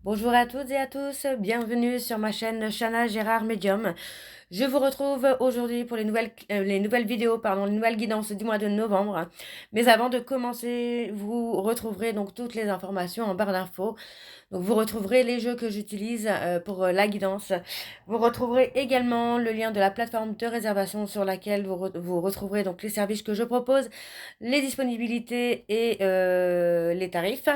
Bonjour à toutes et à tous, bienvenue sur ma chaîne Chana Gérard Medium. Je vous retrouve aujourd'hui pour les nouvelles vidéos, les nouvelles guidances du mois de novembre. Mais avant de commencer, vous retrouverez donc toutes les informations en barre d'infos. Donc vous retrouverez les jeux que j'utilise pour la guidance. Vous retrouverez également le lien de la plateforme de réservation sur laquelle vous retrouverez donc les services que je propose, les disponibilités et les tarifs.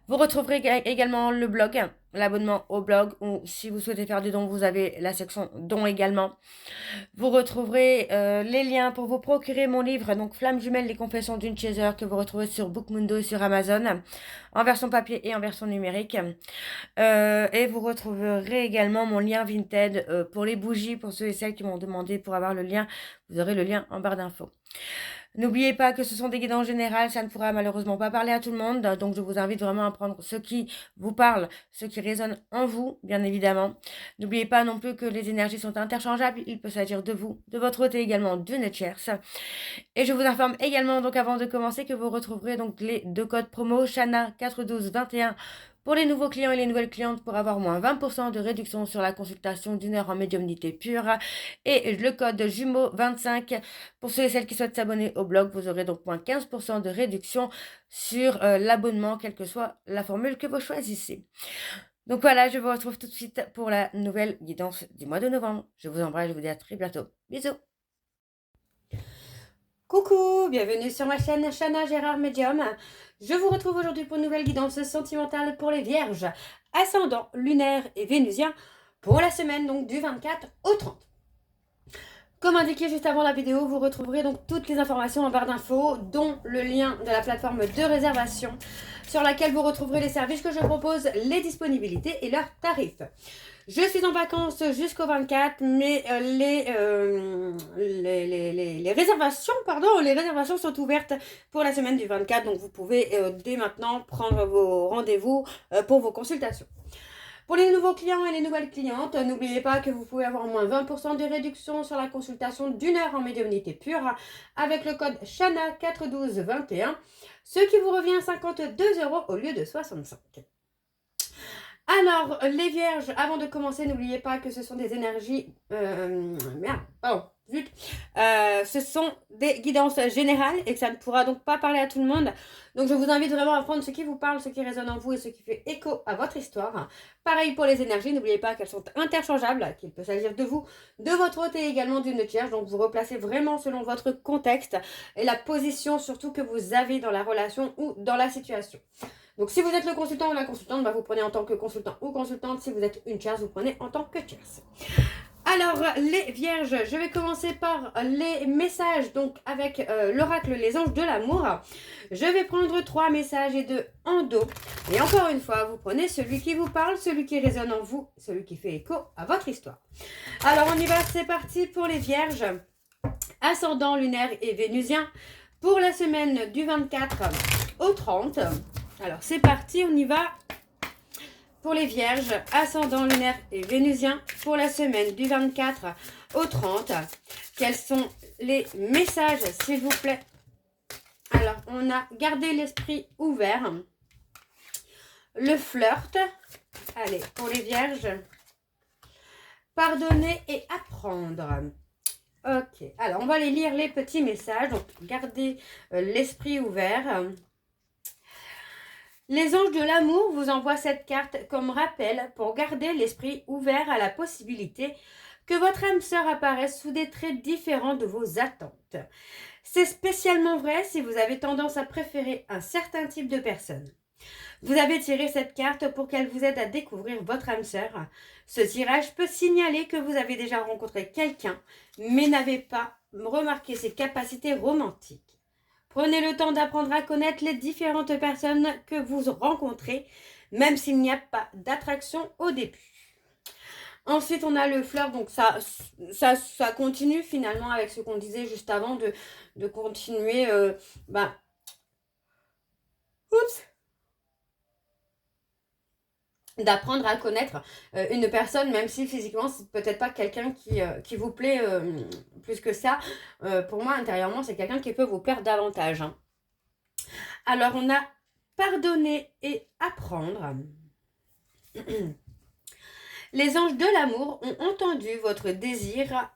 Vous retrouverez également le blog, l'abonnement au blog, ou si vous souhaitez faire des dons, vous avez la section dons également. Vous retrouverez les liens pour vous procurer mon livre, donc Flamme jumelle, les confessions d'une chaser, que vous retrouvez sur Bookmundo et sur Amazon, en version papier et en version numérique. Et vous retrouverez également mon lien Vinted pour les bougies, pour ceux et celles qui m'ont demandé pour avoir le lien. Vous aurez le lien en barre d'infos. N'oubliez pas que ce sont des guidances générales, ça ne pourra malheureusement pas parler à tout le monde, donc je vous invite vraiment à prendre ce qui vous parle, ce qui résonne en vous, bien évidemment. N'oubliez pas non plus que les énergies sont interchangeables, il peut s'agir de vous, de votre côté également d'une tierce. Et je vous informe également, donc avant de commencer, que vous retrouverez donc les deux codes promo Chana 41221 pour les nouveaux clients et les nouvelles clientes pour avoir moins 20% de réduction sur la consultation d'une heure en médiumnité pure. Et le code jumeau 25 pour ceux et celles qui souhaitent s'abonner au blog. Vous aurez donc moins 15% de réduction sur l'abonnement, quelle que soit la formule que vous choisissez. Donc voilà, je vous retrouve tout de suite pour la nouvelle guidance du mois de novembre. Je vous embrasse, je vous dis à très bientôt. Bisous. Coucou, bienvenue sur ma chaîne Chana Gérard Medium. Je vous retrouve aujourd'hui pour une nouvelle guidance sentimentale pour les vierges, ascendant, lunaire et vénusien, pour la semaine donc du 24 au 30. Comme indiqué juste avant la vidéo, vous retrouverez donc toutes les informations en barre d'infos, dont le lien de la plateforme de réservation sur laquelle vous retrouverez les services que je propose, les disponibilités et leurs tarifs. Je suis en vacances jusqu'au 24, mais les réservations sont ouvertes pour la semaine du 24, donc vous pouvez dès maintenant prendre vos rendez-vous pour vos consultations. Pour les nouveaux clients et les nouvelles clientes, n'oubliez pas que vous pouvez avoir au moins 20% de réduction sur la consultation d'une heure en médiumnité pure avec le code CHANA41221, ce qui vous revient à 52 € au lieu de 65. Alors, les vierges, avant de commencer, n'oubliez pas que ce sont des énergies... ce sont des guidances générales et que ça ne pourra donc pas parler à tout le monde. Donc, je vous invite vraiment à prendre ce qui vous parle, ce qui résonne en vous et ce qui fait écho à votre histoire. Pareil pour les énergies, n'oubliez pas qu'elles sont interchangeables, qu'il peut s'agir de vous, de votre hôte et également d'une tierce. Donc, vous replacez vraiment selon votre contexte et la position surtout que vous avez dans la relation ou dans la situation. Donc, si vous êtes le consultant ou la consultante, vous prenez en tant que consultant ou consultante. Si vous êtes une tierce, vous prenez en tant que tierce. Alors, les vierges, je vais commencer par les messages, donc avec l'oracle Les Anges de l'amour. Je vais prendre 3 messages et 2 en dos. Et encore une fois, vous prenez celui qui vous parle, celui qui résonne en vous, celui qui fait écho à votre histoire. Alors, on y va, c'est parti pour les vierges, ascendant, lunaire et vénusien, pour la semaine du 24 au 30. Alors, c'est parti, on y va. Pour les vierges, ascendant, lunaire et vénusien, pour la semaine du 24 au 30. Quels sont les messages, s'il vous plaît? Alors, on a gardé l'esprit ouvert. Le flirt. Allez, pour les vierges. Pardonner et apprendre. Ok, alors on va aller lire les petits messages. Donc, gardez l'esprit ouvert. Les anges de l'amour vous envoient cette carte comme rappel pour garder l'esprit ouvert à la possibilité que votre âme sœur apparaisse sous des traits différents de vos attentes. C'est spécialement vrai si vous avez tendance à préférer un certain type de personne. Vous avez tiré cette carte pour qu'elle vous aide à découvrir votre âme sœur. Ce tirage peut signaler que vous avez déjà rencontré quelqu'un, mais n'avez pas remarqué ses capacités romantiques. Prenez le temps d'apprendre à connaître les différentes personnes que vous rencontrez, même s'il n'y a pas d'attraction au début. Ensuite, on a le flirt, donc ça continue finalement avec ce qu'on disait juste avant de continuer, d'apprendre à connaître une personne, même si physiquement, c'est peut-être pas quelqu'un qui vous plaît plus que ça. Pour moi, intérieurement, c'est quelqu'un qui peut vous plaire davantage. Hein. Alors, on a pardonner et apprendre. Les anges de l'amour ont entendu votre désir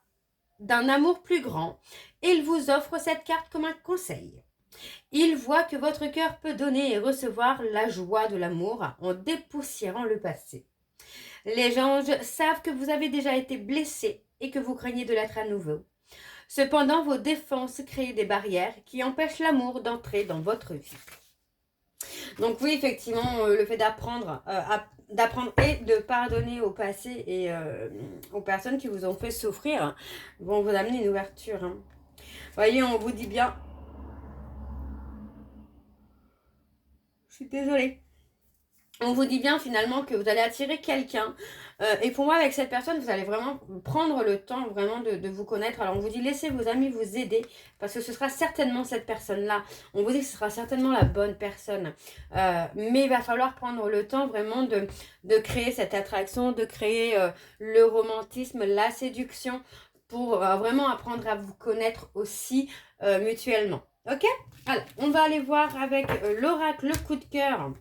d'un amour plus grand et ils vous offrent cette carte comme un conseil. Ils voient que votre cœur peut donner et recevoir la joie de l'amour en dépoussiérant le passé. Les anges savent que vous avez déjà été blessé et que vous craignez de l'être à nouveau. Cependant, vos défenses créent des barrières qui empêchent l'amour d'entrer dans votre vie. Donc oui, effectivement, le fait d'apprendre et de pardonner au passé et aux personnes qui vous ont fait souffrir vont vous amener une ouverture. Hein. Voyez, on vous dit bien... Je suis désolée. On vous dit bien finalement que vous allez attirer quelqu'un. Et pour moi, avec cette personne, vous allez vraiment prendre le temps vraiment de vous connaître. Alors, on vous dit, laissez vos amis vous aider. Parce que ce sera certainement cette personne-là. On vous dit que ce sera certainement la bonne personne. Mais il va falloir prendre le temps vraiment de créer cette attraction, de créer le romantisme, la séduction. Pour vraiment apprendre à vous connaître aussi mutuellement. Ok? Alors, on va aller voir avec l'oracle, le coup de cœur.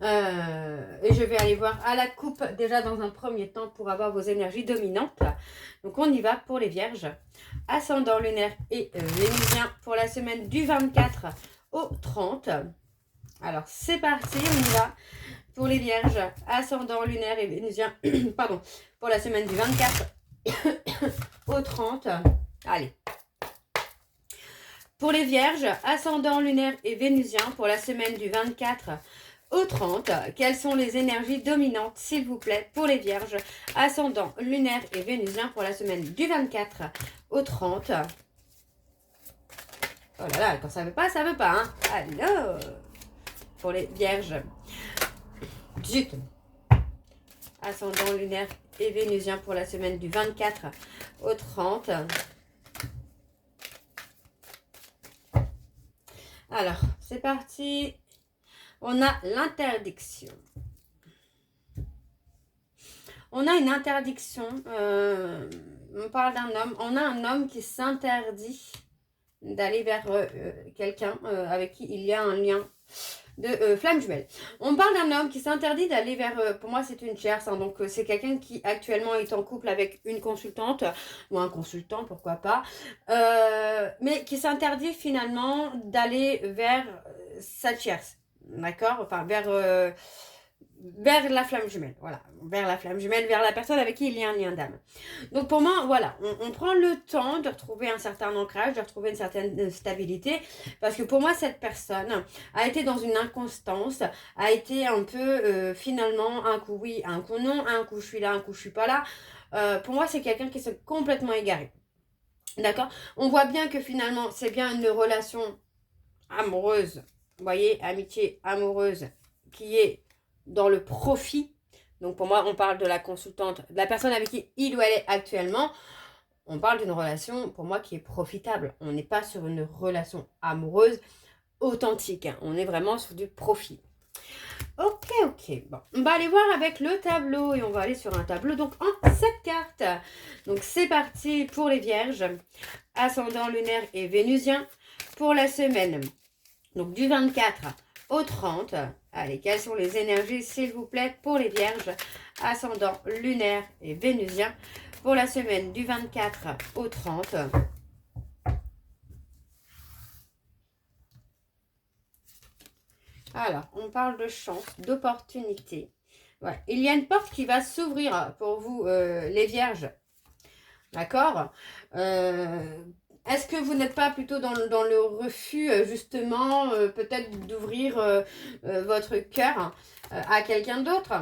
Et je vais aller voir à la coupe déjà dans un premier temps pour avoir vos énergies dominantes. Donc on y va pour les vierges. Ascendant lunaire et vénusien pour la semaine du 24 au 30. Alors c'est parti, on y va pour les vierges. Ascendant lunaire et vénusien, pardon, pour la semaine du 24 au 30. Allez. Pour les vierges, ascendant lunaire et vénusien pour la semaine du 24 au 30, quelles sont les énergies dominantes, s'il vous plaît, pour les vierges, ascendant lunaire et vénusien pour la semaine du 24 au 30. Oh là là, quand ça veut pas, hein. Alors, pour les vierges, zut, ascendant lunaire et vénusien pour la semaine du 24 au 30. Alors, c'est parti. On a l'interdiction. On a une interdiction. On parle d'un homme. On a un homme qui s'interdit d'aller vers quelqu'un avec qui il y a un lien de flamme jumelle. On parle d'un homme qui s'interdit d'aller vers... pour moi, c'est une tierce. Hein, donc, c'est quelqu'un qui actuellement est en couple avec une consultante ou un consultant, pourquoi pas. Mais qui s'interdit finalement d'aller vers sa tierce. D'accord? Enfin, vers la flamme jumelle. Voilà. Vers la flamme jumelle, vers la personne avec qui il y a un lien d'âme. Donc, pour moi, voilà. On prend le temps de retrouver un certain ancrage, de retrouver une certaine stabilité. Parce que pour moi, cette personne a été dans une inconstance, a été un peu, finalement, un coup oui, un coup non, un coup je suis là, un coup je suis pas là. Pour moi, c'est quelqu'un qui s'est complètement égaré. D'accord? On voit bien que finalement, c'est bien une relation amoureuse. Vous voyez, amitié amoureuse qui est dans le profit. Donc pour moi, on parle de la consultante, de la personne avec qui il ou elle est actuellement. On parle d'une relation, pour moi, qui est profitable. On n'est pas sur une relation amoureuse authentique. Hein. On est vraiment sur du profit. Ok. Bon, on va aller voir avec le tableau et on va aller sur un tableau donc en 7 cartes. Donc c'est parti pour les vierges, ascendant lunaire et vénusien pour la semaine. Donc du 24 au 30. Allez, quelles sont les énergies, s'il vous plaît, pour les vierges, ascendant lunaire et vénusien pour la semaine du 24 au 30. Alors, on parle de chance, d'opportunité. Ouais. Il y a une porte qui va s'ouvrir pour vous, les vierges. D'accord Est-ce que vous n'êtes pas plutôt dans le refus, justement, peut-être d'ouvrir votre cœur à quelqu'un d'autre?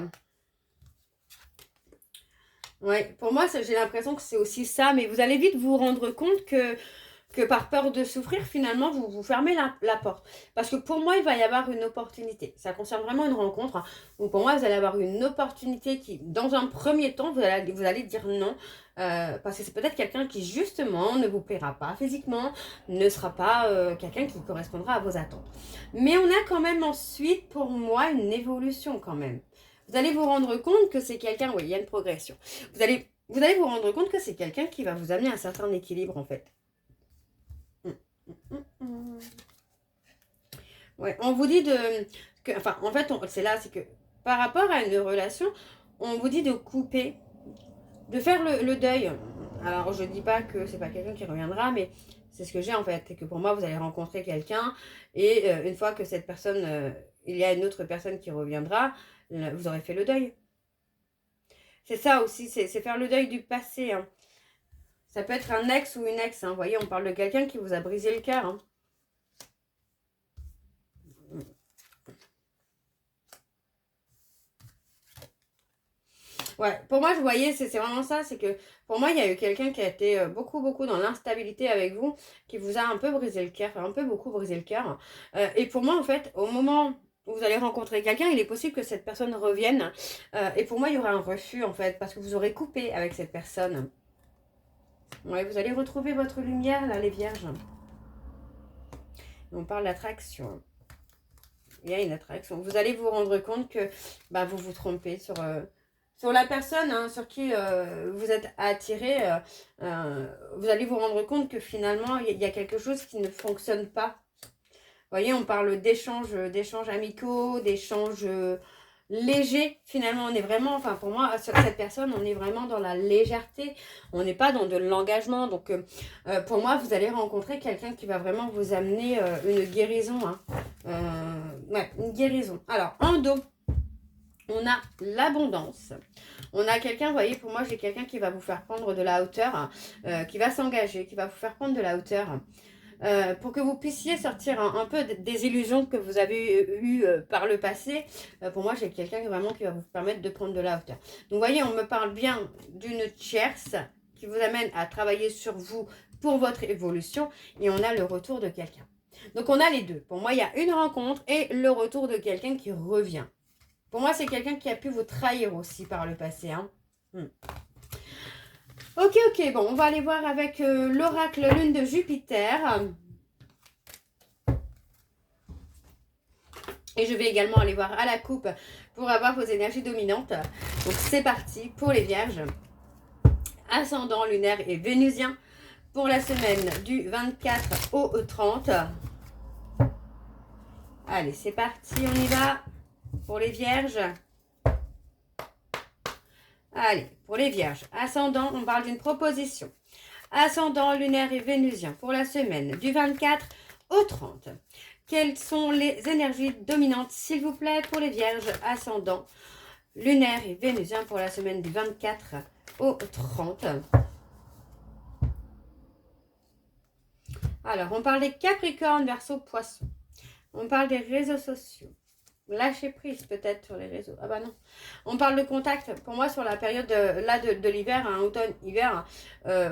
Ouais, pour moi, j'ai l'impression que c'est aussi ça, mais vous allez vite vous rendre compte que par peur de souffrir, finalement, vous fermez la porte. Parce que pour moi, il va y avoir une opportunité. Ça concerne vraiment une rencontre. Donc pour moi, vous allez avoir une opportunité qui, dans un premier temps, vous allez dire non. Parce que c'est peut-être quelqu'un qui, justement, ne vous plaira pas physiquement, ne sera pas quelqu'un qui correspondra à vos attentes. Mais on a quand même ensuite, pour moi, une évolution quand même. Vous allez vous rendre compte que c'est quelqu'un, oui, il y a une progression. Vous allez vous rendre compte que c'est quelqu'un qui va vous amener un certain équilibre, en fait. Ouais, on vous dit enfin, en fait, c'est que par rapport à une relation, on vous dit de couper, de faire le deuil. Alors, je ne dis pas que c'est pas quelqu'un qui reviendra, mais c'est ce que j'ai en fait. Et que pour moi, vous allez rencontrer quelqu'un et une fois que cette personne, il y a une autre personne qui reviendra, vous aurez fait le deuil. C'est ça aussi, c'est faire le deuil du passé. Hein. Ça peut être un ex ou une ex. Hein. Vous voyez, on parle de quelqu'un qui vous a brisé le cœur. Hein. Ouais, pour moi, je voyais, c'est vraiment ça, c'est que pour moi, il y a eu quelqu'un qui a été beaucoup, beaucoup dans l'instabilité avec vous, qui vous a un peu brisé le cœur, un peu beaucoup brisé le cœur. Et pour moi, en fait, au moment où vous allez rencontrer quelqu'un, il est possible que cette personne revienne. Et pour moi, il y aura un refus, en fait, parce que vous aurez coupé avec cette personne. Ouais, vous allez retrouver votre lumière, là, les vierges. On parle d'attraction. Il y a une attraction. Vous allez vous rendre compte que bah, vous vous trompez sur la personne hein, sur qui vous êtes attiré. Vous allez vous rendre compte que finalement, il y a quelque chose qui ne fonctionne pas. Vous voyez, on parle d'échanges amicaux, d'échanges légers. Finalement, on est vraiment, enfin pour moi, sur cette personne, on est vraiment dans la légèreté. On n'est pas dans de l'engagement. Donc, pour moi, vous allez rencontrer quelqu'un qui va vraiment vous amener une guérison. Hein. Ouais, une guérison. Alors, en dos, on a l'abondance. On a quelqu'un, vous voyez, pour moi, j'ai quelqu'un qui va vous faire prendre de la hauteur, qui va s'engager, qui va vous faire prendre de la hauteur. Pour que vous puissiez sortir un peu des illusions que vous avez eues par le passé. Pour moi, j'ai quelqu'un vraiment qui va vous permettre de prendre de la hauteur. Donc, vous voyez, on me parle bien d'une tierce qui vous amène à travailler sur vous pour votre évolution. Et on a le retour de quelqu'un. Donc, on a les deux. Pour moi, il y a une rencontre et le retour de quelqu'un qui revient. Pour moi, c'est quelqu'un qui a pu vous trahir aussi par le passé. Hein. Ok, bon, on va aller voir avec l'oracle lune de Jupiter. Et je vais également aller voir à la coupe pour avoir vos énergies dominantes. Donc, c'est parti pour les vierges. Ascendant lunaire et vénusien pour la semaine du 24 au 30. Allez, c'est parti, on y va pour les vierges. Allez, pour les vierges, ascendant, on parle d'une proposition. Ascendant lunaire et vénusien pour la semaine du 24 au 30. Quelles sont les énergies dominantes, s'il vous plaît, pour les vierges ascendant lunaire et vénusien pour la semaine du 24 au 30. Alors, on parle des Capricornes, Verseau, Poissons. On parle des réseaux sociaux. Lâcher prise peut-être sur les réseaux. Ah bah non. On parle de contact. Pour moi, sur la période de l'hiver, hein, automne-hiver,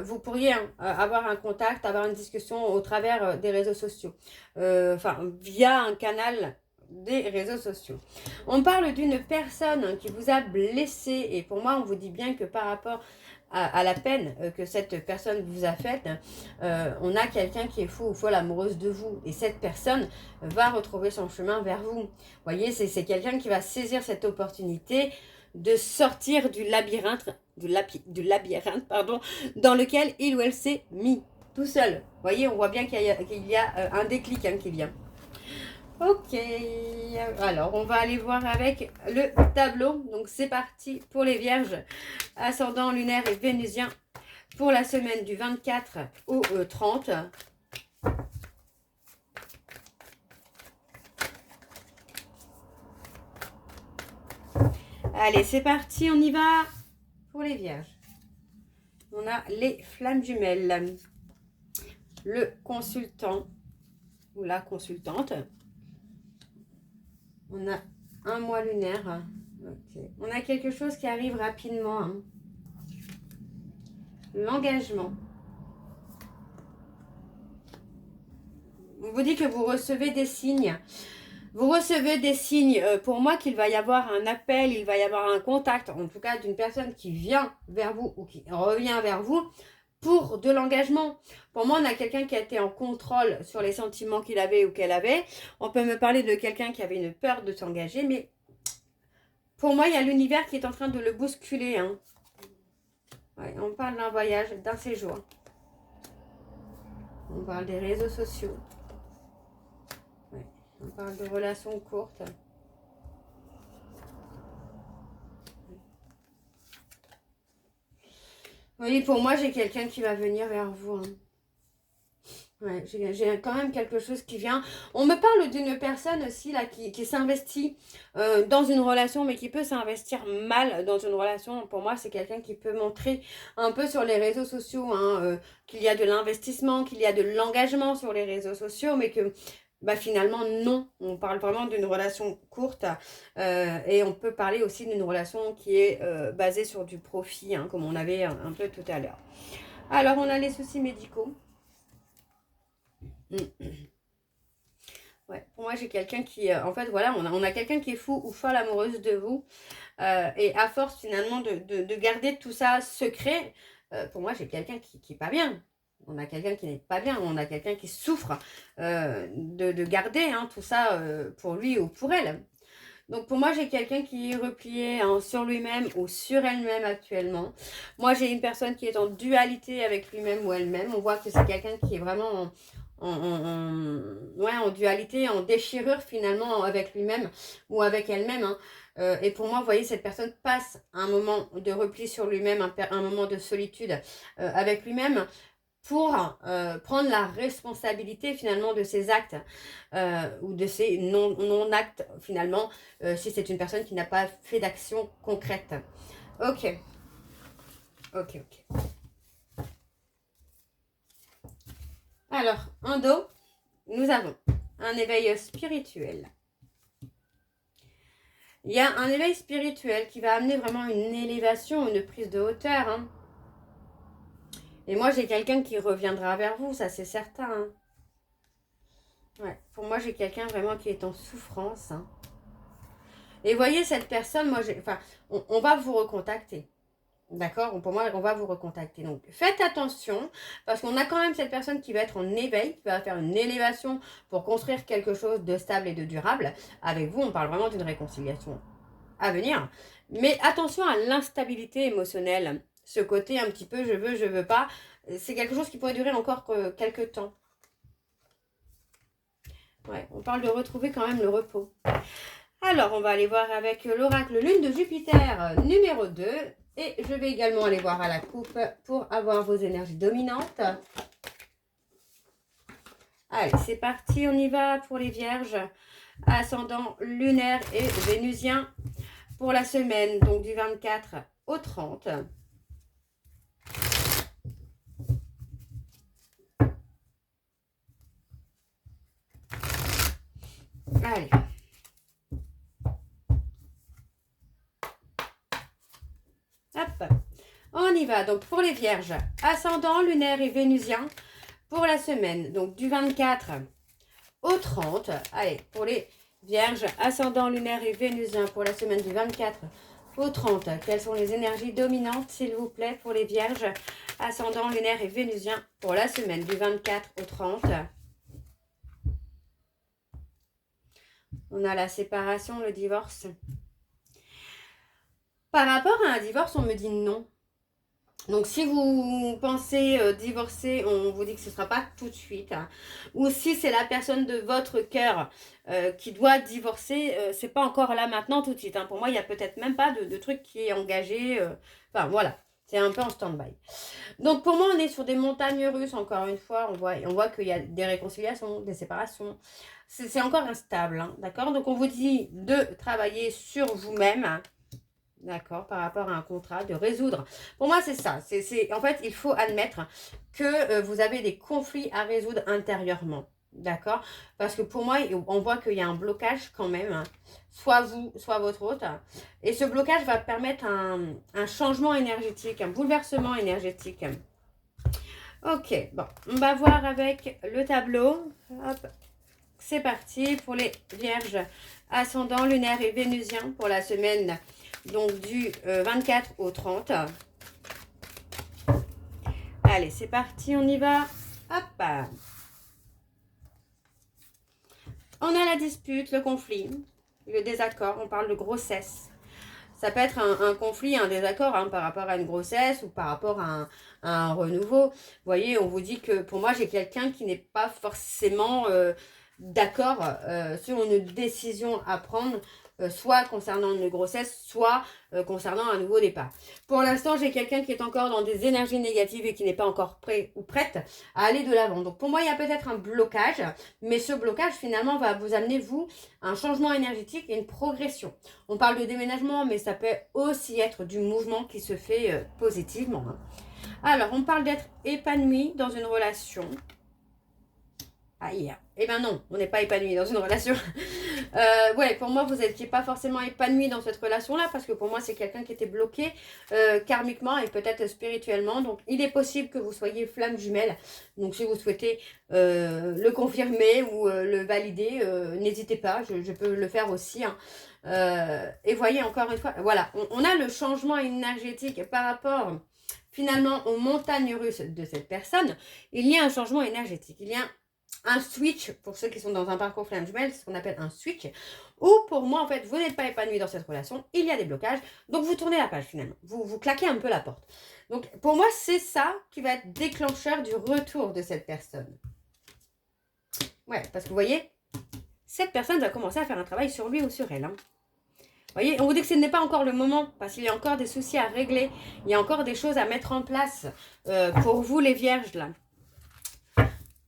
vous pourriez avoir un contact, avoir une discussion au travers des réseaux sociaux. Enfin, via un canal des réseaux sociaux. On parle d'une personne qui vous a blessé. Et pour moi, on vous dit bien que par rapport à la peine que cette personne vous a faite, on a quelqu'un qui est fou ou folle amoureuse de vous. Et cette personne va retrouver son chemin vers vous. Vous voyez, c'est quelqu'un qui va saisir cette opportunité de sortir du labyrinthe, pardon, dans lequel il ou elle s'est mis tout seul. Vous voyez, on voit bien qu'il y a un déclic hein, qui vient. Ok, alors on va aller voir avec le tableau. Donc c'est parti pour les vierges, ascendant lunaire et vénusien pour la semaine du 24 au 30. Allez, c'est parti, on y va pour les vierges. On a les flammes jumelles, le consultant ou la consultante. On a un mois lunaire. Okay. On a quelque chose qui arrive rapidement. Hein. L'engagement. On vous dit que vous recevez des signes. Vous recevez des signes pour moi qu'il va y avoir un appel, il va y avoir un contact, en tout cas d'une personne qui vient vers vous ou qui revient vers vous pour de l'engagement. Pour moi, on a quelqu'un qui a été en contrôle sur les sentiments qu'il avait ou qu'elle avait. On peut me parler de quelqu'un qui avait une peur de s'engager, mais pour moi, il y a l'univers qui est en train de le bousculer. Hein. Ouais, on parle d'un voyage, d'un séjour. On parle des réseaux sociaux. Ouais, on parle de relations courtes. Oui, pour moi, j'ai quelqu'un qui va venir vers vous. Hein. Ouais, j'ai quand même quelque chose qui vient. On me parle d'une personne aussi là qui s'investit dans une relation, mais qui peut s'investir mal dans une relation. Pour moi, c'est quelqu'un qui peut montrer un peu sur les réseaux sociaux hein, qu'il y a de l'investissement, qu'il y a de l'engagement sur les réseaux sociaux, mais que bah, finalement, non. On parle vraiment d'une relation courte et on peut parler aussi d'une relation qui est basée sur du profit, hein, comme on avait un peu tout à l'heure. Alors, on a les soucis médicaux. Ouais, pour moi, j'ai quelqu'un qui... en fait, voilà, on a quelqu'un qui est fou ou folle amoureuse de vous. Et à force, finalement, de garder tout ça secret, pour moi, j'ai quelqu'un qui est pas bien. On a quelqu'un qui n'est pas bien. On a quelqu'un qui souffre de garder hein, tout ça pour lui ou pour elle. Donc pour moi, j'ai quelqu'un qui est replié hein, sur lui-même ou sur elle-même actuellement. Moi, j'ai une personne qui est en dualité avec lui-même ou elle-même. On voit que c'est quelqu'un qui est vraiment ouais, en dualité, en déchirure finalement avec lui-même ou avec elle-même. Hein. Et pour moi, vous voyez, cette personne passe un moment de repli sur lui-même, un moment de solitude avec lui-même pour prendre la responsabilité finalement de ses actes ou de ses non-actes finalement si c'est une personne qui n'a pas fait d'action concrète. Ok. Alors, en dos, nous avons un éveil spirituel. Il y a un éveil spirituel qui va amener vraiment une élévation, une prise de hauteur. Hein. Et moi, j'ai quelqu'un qui reviendra vers vous, ça c'est certain. Hein. Ouais, pour moi, j'ai quelqu'un vraiment qui est en souffrance. Hein. Et voyez, cette personne, moi, on va vous recontacter. D'accord? Pour moi, on va vous recontacter. Donc, faites attention, parce qu'on a quand même cette personne qui va être en éveil, qui va faire une élévation pour construire quelque chose de stable et de durable. Avec vous, on parle vraiment d'une réconciliation à venir. Mais attention à l'instabilité émotionnelle. Ce côté un petit peu je veux pas, c'est quelque chose qui pourrait durer encore quelques temps. Ouais, on parle de retrouver quand même le repos. Alors, on va aller voir avec l'oracle Lune de Jupiter numéro 2. Et je vais également aller voir à la coupe pour avoir vos énergies dominantes. Allez, c'est parti, on y va pour les vierges. Ascendant lunaire et vénusien pour la semaine, donc du 24 au 30. Allez. Hop. On y va. Donc, pour les vierges, ascendant, lunaire et vénusien pour la semaine. Donc, du 24 au 30. Allez, pour les vierges, ascendant, lunaire et vénusien pour la semaine du 24 au 30. Quelles sont les énergies dominantes, s'il vous plaît, pour les vierges, ascendant, lunaire et vénusien pour la semaine du 24 au 30. On a la séparation, le divorce. Par rapport à un divorce, on me dit non. Donc, si vous pensez divorcer, on vous dit que ce ne sera pas tout de suite. Hein. Ou si c'est la personne de votre cœur qui doit divorcer, c'est pas encore là maintenant tout de suite. Hein. Pour moi, il n'y a peut-être même pas de truc qui est engagé. Enfin, voilà. C'est un peu en stand-by. Donc, pour moi, on est sur des montagnes russes, encore une fois. On voit qu'il y a des réconciliations, des séparations. C'est encore instable, hein, d'accord? Donc, on vous dit de travailler sur vous-même. Hein. D'accord, par rapport à un contrat, de résoudre. Pour moi, c'est ça. En fait, il faut admettre que vous avez des conflits à résoudre intérieurement. D'accord? Parce que pour moi, on voit qu'il y a un blocage quand même. Hein, soit vous, soit votre hôte. Et ce blocage va permettre un changement énergétique, un bouleversement énergétique. Ok, bon, on va voir avec le tableau. Hop, c'est parti pour les vierges ascendant lunaire et vénusien pour la semaine donc du 24 au 30. Allez, c'est parti, on y va. Hop. On a la dispute, le conflit, le désaccord, on parle de grossesse. Ça peut être un conflit, un désaccord hein, par rapport à une grossesse ou par rapport à un renouveau. Vous voyez, on vous dit que pour moi, j'ai quelqu'un qui n'est pas forcément d'accord sur une décision à prendre soit concernant une grossesse, soit concernant un nouveau départ. Pour l'instant, j'ai quelqu'un qui est encore dans des énergies négatives et qui n'est pas encore prêt ou prête à aller de l'avant. Donc pour moi, il y a peut-être un blocage, mais ce blocage finalement va vous amener, vous, un changement énergétique et une progression. On parle de déménagement, mais ça peut aussi être du mouvement qui se fait positivement. Hein. Alors, on parle d'être épanoui dans une relation. Aïe, eh ben non, on n'est pas épanoui dans une relation. Ouais, pour moi, vous n'étiez pas forcément épanoui dans cette relation-là, parce que pour moi, c'est quelqu'un qui était bloqué karmiquement et peut-être spirituellement. Donc, il est possible que vous soyez flamme jumelle. Donc, si vous souhaitez le confirmer ou le valider, n'hésitez pas, je peux le faire aussi. Hein. Et voyez, encore une fois, voilà, on a le changement énergétique par rapport finalement aux montagnes russes de cette personne. Il y a un changement énergétique, il y a un switch, pour ceux qui sont dans un parcours flamme jumelle, c'est ce qu'on appelle un switch, ou pour moi, en fait, vous n'êtes pas épanoui dans cette relation, il y a des blocages, donc vous tournez la page finalement, vous claquez un peu la porte. Donc pour moi, c'est ça qui va être déclencheur du retour de cette personne. Ouais, parce que vous voyez, cette personne va commencer à faire un travail sur lui ou sur elle. Hein. Vous voyez, on vous dit que ce n'est pas encore le moment, parce qu'il y a encore des soucis à régler, il y a encore des choses à mettre en place pour vous les vierges là.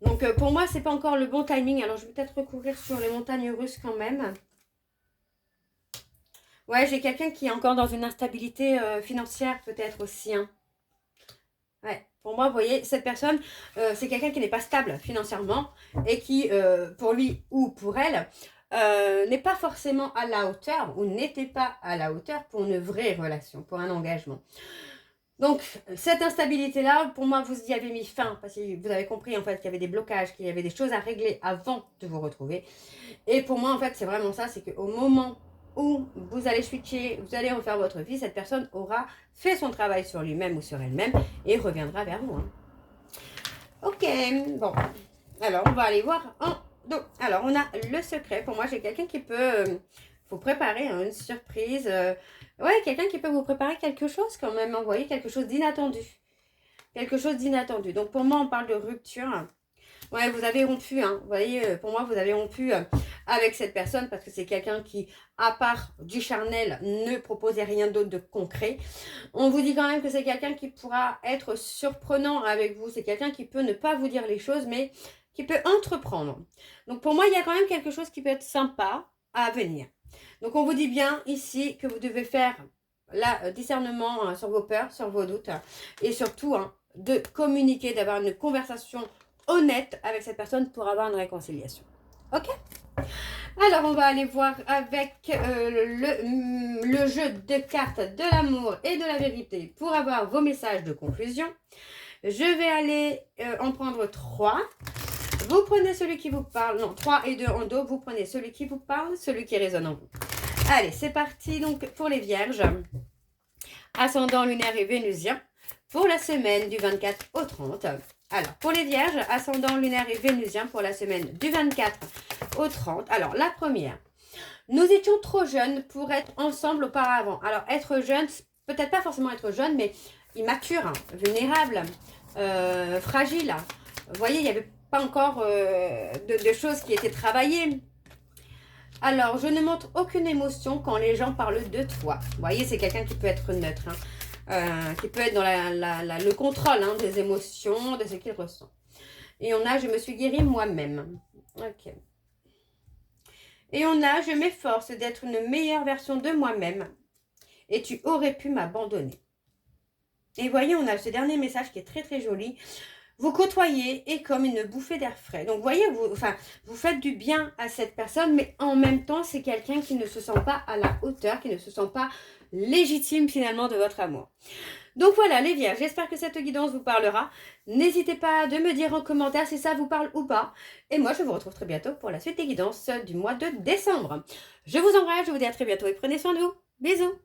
Donc, pour moi, c'est pas encore le bon timing. Alors, je vais peut-être recourir sur les montagnes russes quand même. Ouais, j'ai quelqu'un qui est encore dans une instabilité financière peut-être aussi. Hein. Ouais, pour moi, vous voyez, cette personne, c'est quelqu'un qui n'est pas stable financièrement et qui, pour lui ou pour elle, n'est pas forcément à la hauteur ou n'était pas à la hauteur pour une vraie relation, pour un engagement. Donc, cette instabilité-là, pour moi, vous y avez mis fin, parce que vous avez compris, en fait, qu'il y avait des blocages, qu'il y avait des choses à régler avant de vous retrouver. Et pour moi, en fait, c'est vraiment ça, c'est qu'au moment où vous allez switcher, vous allez refaire votre vie, cette personne aura fait son travail sur lui-même ou sur elle-même et reviendra vers vous. Hein. Ok, bon. Alors, on va aller voir en dos. Alors, on a le secret. Pour moi, j'ai quelqu'un qui peut vous préparer une surprise. Ouais, quelqu'un qui peut vous préparer quelque chose quand même, vous voyez, quelque chose d'inattendu. Quelque chose d'inattendu. Donc pour moi, on parle de rupture. Ouais, vous avez rompu, hein. Vous voyez, pour moi, vous avez rompu avec cette personne parce que c'est quelqu'un qui, à part du charnel, ne proposait rien d'autre de concret. On vous dit quand même que c'est quelqu'un qui pourra être surprenant avec vous. C'est quelqu'un qui peut ne pas vous dire les choses, mais qui peut entreprendre. Donc pour moi, il y a quand même quelque chose qui peut être sympa à venir. Donc, on vous dit bien ici que vous devez faire le discernement sur vos peurs, sur vos doutes et surtout de communiquer, d'avoir une conversation honnête avec cette personne pour avoir une réconciliation. Ok? Alors, on va aller voir avec le jeu de cartes de l'amour et de la vérité pour avoir vos messages de conclusion. Je vais aller en prendre 3. Vous prenez celui qui vous parle, non, 3 et 2 en dos, vous prenez celui qui vous parle, celui qui résonne en vous. Allez, c'est parti donc pour les vierges, ascendant lunaire et vénusien, pour la semaine du 24 au 30. Alors, pour les vierges, ascendant lunaire et vénusien, pour la semaine du 24 au 30. Alors, la première, nous étions trop jeunes pour être ensemble auparavant. Alors, être jeune, peut-être pas forcément être jeune, mais immature, vulnérable, fragile. Vous voyez, il y avait pas encore de choses qui étaient travaillées. Alors, je ne montre aucune émotion quand les gens parlent de toi. Vous voyez, c'est quelqu'un qui peut être neutre, hein, qui peut être dans le contrôle des émotions, de ce qu'il ressent. Et on a, je me suis guérie moi-même. Ok. Et on a, je m'efforce d'être une meilleure version de moi-même. Et tu aurais pu m'abandonner. Et voyez, on a ce dernier message qui est très très joli. Vous côtoyez et comme une bouffée d'air frais. Donc, vous voyez, vous faites du bien à cette personne, mais en même temps, c'est quelqu'un qui ne se sent pas à la hauteur, qui ne se sent pas légitime finalement de votre amour. Donc voilà, les vierges, j'espère que cette guidance vous parlera. N'hésitez pas de me dire en commentaire si ça vous parle ou pas. Et moi, je vous retrouve très bientôt pour la suite des guidances du mois de décembre. Je vous embrasse, je vous dis à très bientôt et prenez soin de vous. Bisous!